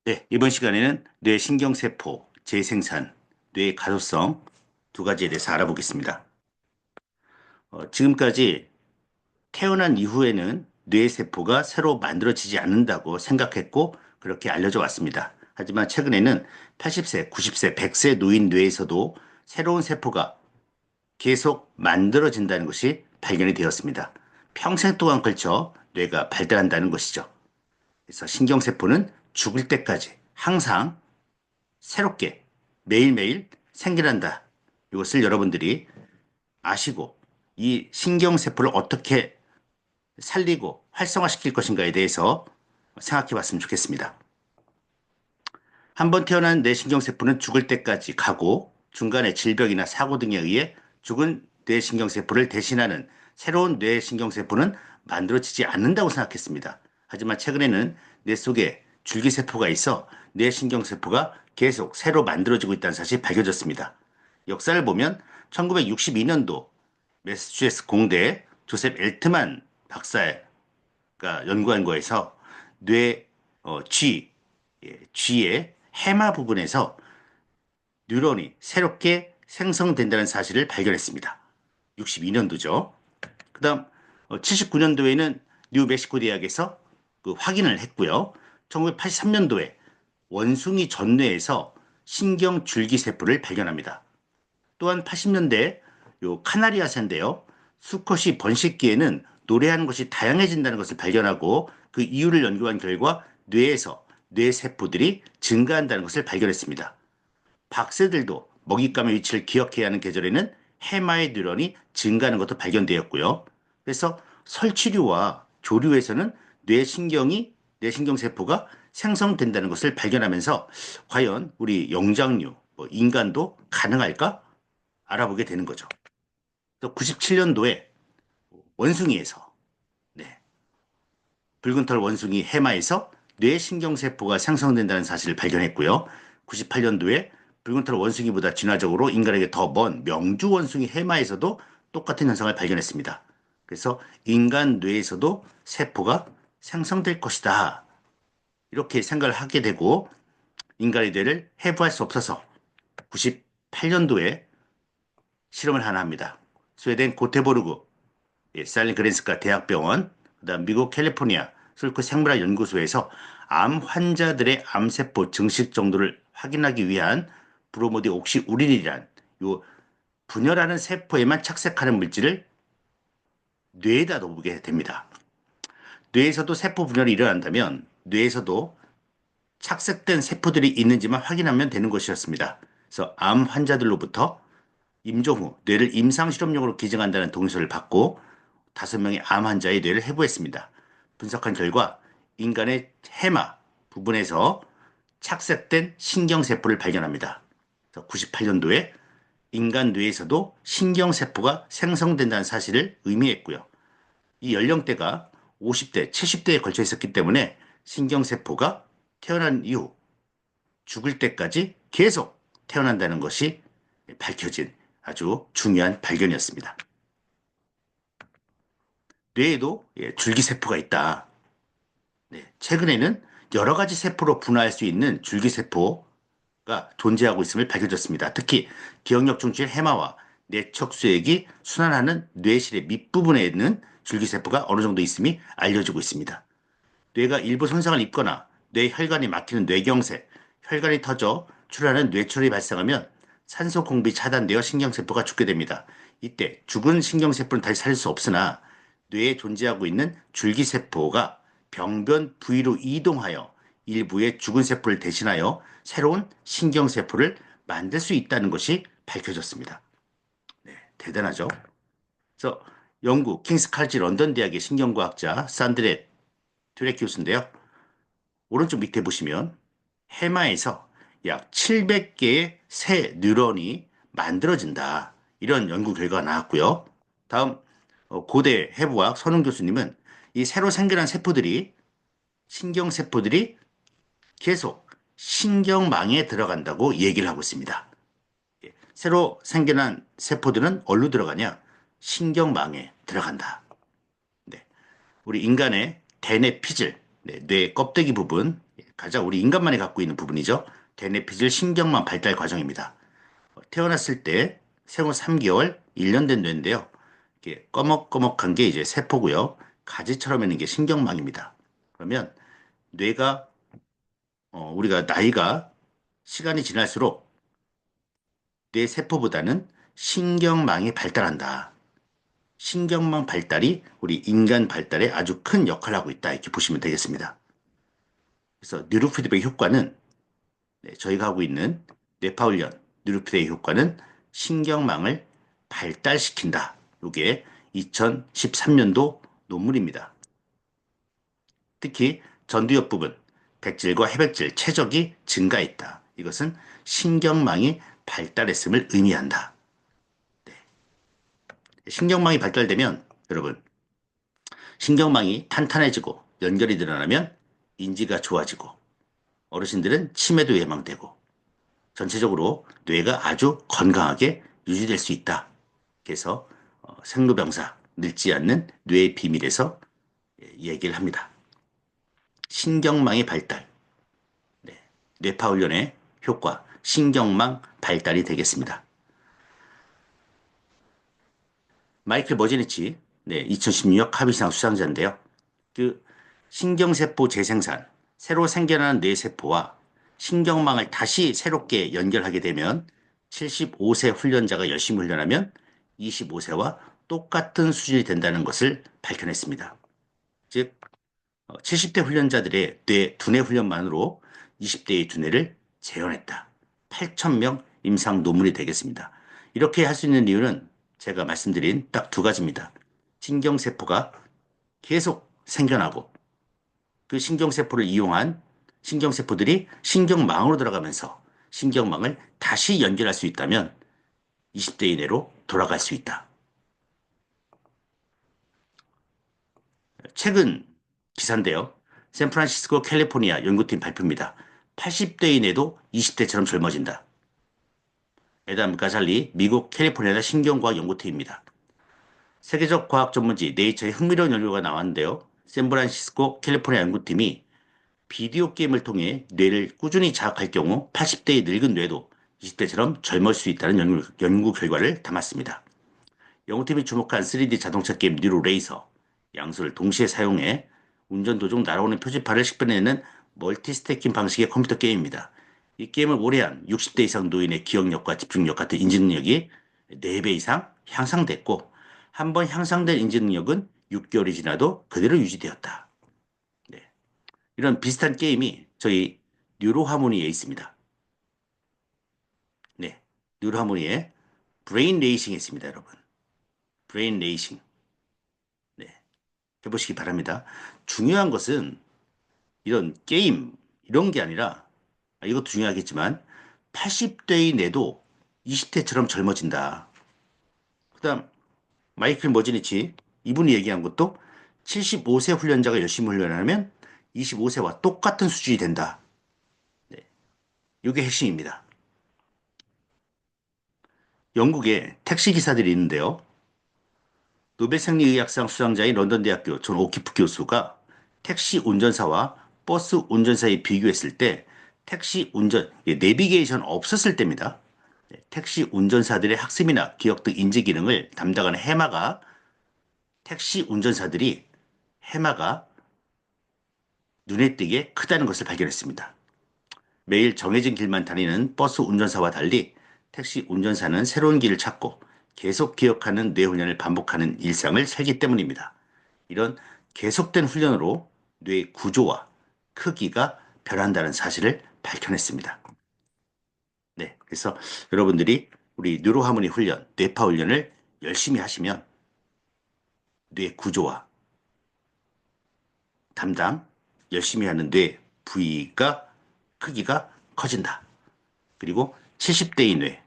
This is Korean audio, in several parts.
네, 이번 시간에는 뇌신경세포, 재생산, 뇌의 가소성 두 가지에 대해서 알아보겠습니다. 지금까지 태어난 이후에는 뇌세포가 새로 만들어지지 않는다고 생각했고 그렇게 알려져 왔습니다. 하지만 최근에는 80세, 90세, 100세 노인 뇌에서도 새로운 세포가 계속 만들어진다는 것이 발견이 되었습니다. 평생 동안 걸쳐 뇌가 발달한다는 것이죠. 그래서 신경세포는 죽을 때까지 항상 새롭게 매일매일 생겨난다. 이것을 여러분들이 아시고 이 신경세포를 어떻게 살리고 활성화시킬 것인가에 대해서 생각해 봤으면 좋겠습니다. 한번 태어난 뇌신경세포는 죽을 때까지 가고 중간에 질병이나 사고 등에 의해 죽은 뇌신경세포를 대신하는 새로운 뇌신경세포는 만들어지지 않는다고 생각했습니다. 하지만 최근에는 뇌 속에 줄기세포가 있어 뇌신경세포가 계속 새로 만들어지고 있다는 사실이 밝혀졌습니다. 역사를 보면 1962년도 매사추세츠 공대 조셉 엘트만 박사가 연구한 거에서 뇌 쥐의 해마 부분에서 뉴런이 새롭게 생성된다는 사실을 발견했습니다. 62년도죠. 그 다음 79년도에는 뉴멕시코 대학에서 그 확인을 했고요. 1983년도에 원숭이 전뇌에서 신경줄기세포를 발견합니다. 또한 80년대 요 카나리아새인데요. 수컷이 번식기에는 노래하는 것이 다양해진다는 것을 발견하고 그 이유를 연구한 결과 뇌에서 뇌세포들이 증가한다는 것을 발견했습니다. 박새들도 먹잇감의 위치를 기억해야 하는 계절에는 해마의 뉴런이 증가하는 것도 발견되었고요. 그래서 설치류와 조류에서는 뇌신경세포가 생성된다는 것을 발견하면서 과연 우리 영장류, 인간도 가능할까? 알아보게 되는 거죠. 또 97년도에 원숭이에서 네, 붉은 털 원숭이 해마에서 뇌신경세포가 생성된다는 사실을 발견했고요. 98년도에 붉은 털 원숭이보다 진화적으로 인간에게 더 먼 명주 원숭이 해마에서도 똑같은 현상을 발견했습니다. 그래서 인간 뇌에서도 세포가 생성될 것이다. 이렇게 생각을 하게 되고 인간의 뇌를 해부할 수 없어서 98년도에 실험을 하나 합니다. 스웨덴 고테보르그 살린 그랜스카 대학병원, 그다음 미국 캘리포니아 슬크 생물학 연구소에서 암 환자들의 암세포 증식 정도를 확인하기 위한 브로모디 옥시우린이란 요 분열하는 세포에만 착색하는 물질을 뇌에다 놓게 됩니다. 뇌에서도 세포 분열이 일어난다면 뇌에서도 착색된 세포들이 있는지만 확인하면 되는 것이었습니다. 그래서 암 환자들로부터 임종 후 뇌를 임상실험용으로 기증한다는 동의서를 받고 5명의 암 환자의 뇌를 해부했습니다. 분석한 결과 인간의 해마 부분에서 착색된 신경세포를 발견합니다. 98년도에 인간 뇌에서도 신경세포가 생성된다는 사실을 의미했고요. 이 연령대가 50대, 70대에 걸쳐 있었기 때문에 신경세포가 태어난 이후 죽을 때까지 계속 태어난다는 것이 밝혀진 아주 중요한 발견이었습니다. 뇌에도 줄기세포가 있다. 네, 최근에는 여러 가지 세포로 분화할 수 있는 줄기세포가 존재하고 있음을 밝혀졌습니다. 특히 기억력 중추의 해마와 뇌척수액이 순환하는 뇌실의 밑부분에 있는 줄기세포가 어느 정도 있음이 알려지고 있습니다. 뇌가 일부 손상을 입거나 뇌혈관이 막히는 뇌경색, 혈관이 터져 출하는 뇌출혈이 발생하면 산소 공급이 차단되어 신경세포가 죽게 됩니다. 이때 죽은 신경세포는 다시 살릴 수 없으나 뇌에 존재하고 있는 줄기세포가 병변 부위로 이동하여 일부의 죽은 세포를 대신하여 새로운 신경세포를 만들 수 있다는 것이 밝혀졌습니다. 네, 대단하죠? 그래서 영국 킹스 칼리지 런던 대학의 신경과학자 산드렛 튜레키우스인데요. 오른쪽 밑에 보시면 해마에서 약 700개의 새 뉴런이 만들어진다. 이런 연구 결과가 나왔고요. 다음 고대 해부학 선웅 교수님은 이 새로 생겨난 세포들이 신경세포들이 계속 신경망에 들어간다고 얘기를 하고 있습니다. 새로 생겨난 세포들은 어디로 들어가냐? 신경망에 들어간다. 네. 우리 인간의 대뇌 피질, 네, 뇌 껍데기 부분, 가장 우리 인간만이 갖고 있는 부분이죠. 대뇌피질 신경망 발달 과정입니다. 태어났을 때 생후 3개월, 1년 된 뇌인데요. 이게 꺼먹꺼먹한 게 이제 세포고요. 가지처럼 있는 게 신경망입니다. 그러면 뇌가 우리가 나이가 시간이 지날수록 뇌 세포보다는 신경망이 발달한다. 신경망 발달이 우리 인간 발달에 아주 큰 역할을 하고 있다. 이렇게 보시면 되겠습니다. 그래서 뉴로피드백 효과는 저희가 하고 있는 뇌파훈련, 뉴로피드백 효과는 신경망을 발달시킨다. 이게 2013년도 논문입니다. 특히 전두엽 부분, 백질과 해백질, 최적이 증가했다. 이것은 신경망이 발달했음을 의미한다. 신경망이 발달되면 여러분, 신경망이 탄탄해지고 연결이 늘어나면 인지가 좋아지고 어르신들은 치매도 예방되고 전체적으로 뇌가 아주 건강하게 유지될 수 있다. 그래서 생로병사, 늙지 않는 뇌의 비밀에서 얘기를 합니다. 신경망의 발달, 네, 뇌파 훈련의 효과, 신경망 발달이 되겠습니다. 마이클 머지니치, 네, 2016년 카비상 수상자인데요. 그 신경세포 재생산, 새로 생겨나는 뇌세포와 신경망을 다시 새롭게 연결하게 되면 75세 훈련자가 열심히 훈련하면 25세와 똑같은 수준이 된다는 것을 밝혀냈습니다. 즉, 70대 훈련자들의 뇌 두뇌 훈련만으로 20대의 두뇌를 재현했다. 8,000명 임상 논문이 되겠습니다. 이렇게 할 수 있는 이유는 제가 말씀드린 딱 두 가지입니다. 신경세포가 계속 생겨나고 그 신경세포를 이용한 신경세포들이 신경망으로 들어가면서 신경망을 다시 연결할 수 있다면 20대 이내로 돌아갈 수 있다. 최근 기사인데요. 샌프란시스코 캘리포니아 연구팀 발표입니다. 80대 이내도 20대처럼 젊어진다. 에담 가잘리 미국 캘리포니아 신경과학 연구팀입니다. 세계적 과학 전문지 네이처의 흥미로운 연구가 나왔는데요. 샌프란시스코 캘리포니아 연구팀이 비디오 게임을 통해 뇌를 꾸준히 자극할 경우 80대의 늙은 뇌도 20대처럼 젊을 수 있다는 연구 결과를 담았습니다. 연구팀이 주목한 3D 자동차 게임 뉴로 레이서, 양수를 동시에 사용해 운전 도중 날아오는 표지판을 식별해내는 멀티스태킹 방식의 컴퓨터 게임입니다. 이 게임을 오래 한 60대 이상 노인의 기억력과 집중력 같은 인지 능력이 4배 이상 향상됐고 한 번 향상된 인지 능력은 6개월이 지나도 그대로 유지되었다. 네. 이런 비슷한 게임이 저희 뉴로하모니에 있습니다. 네. 뉴로하모니에 브레인 레이싱이 있습니다, 여러분. 브레인 레이싱. 네. 해보시기 바랍니다. 중요한 것은 이런 게임, 이런 게 아니라, 이것도 중요하겠지만, 80대의 내도 20대처럼 젊어진다. 그 다음, 마이클 머지니치, 이분이 얘기한 것도 75세 훈련자가 열심히 훈련하면 25세와 똑같은 수준이 된다. 네. 이게 핵심입니다. 영국에 택시기사들이 있는데요. 노벨 생리의학상 수상자인 런던 대학교 존 오키프 교수가 택시 운전사와 버스 운전사에 비교했을 때 택시 운전, 내비게이션 없었을 때입니다. 택시 운전사들의 학습이나 기억 등 인지 기능을 담당하는 택시 운전사들이 해마가 눈에 띄게 크다는 것을 발견했습니다. 매일 정해진 길만 다니는 버스 운전사와 달리 택시 운전사는 새로운 길을 찾고 계속 기억하는 뇌 훈련을 반복하는 일상을 살기 때문입니다. 이런 계속된 훈련으로 뇌 구조와 크기가 변한다는 사실을 밝혀냈습니다. 네, 그래서 여러분들이 우리 뉴로하모니 훈련, 뇌파 훈련을 열심히 하시면 뇌 구조와 담당, 열심히 하는 뇌 부위가 크기가 커진다. 그리고 70대의 뇌,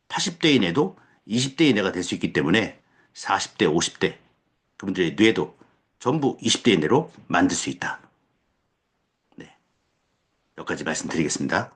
80대의 뇌도 20대의 뇌가 될 수 있기 때문에 40대, 50대 그분들의 뇌도 전부 20대의 뇌로 만들 수 있다. 네, 여기까지 말씀드리겠습니다.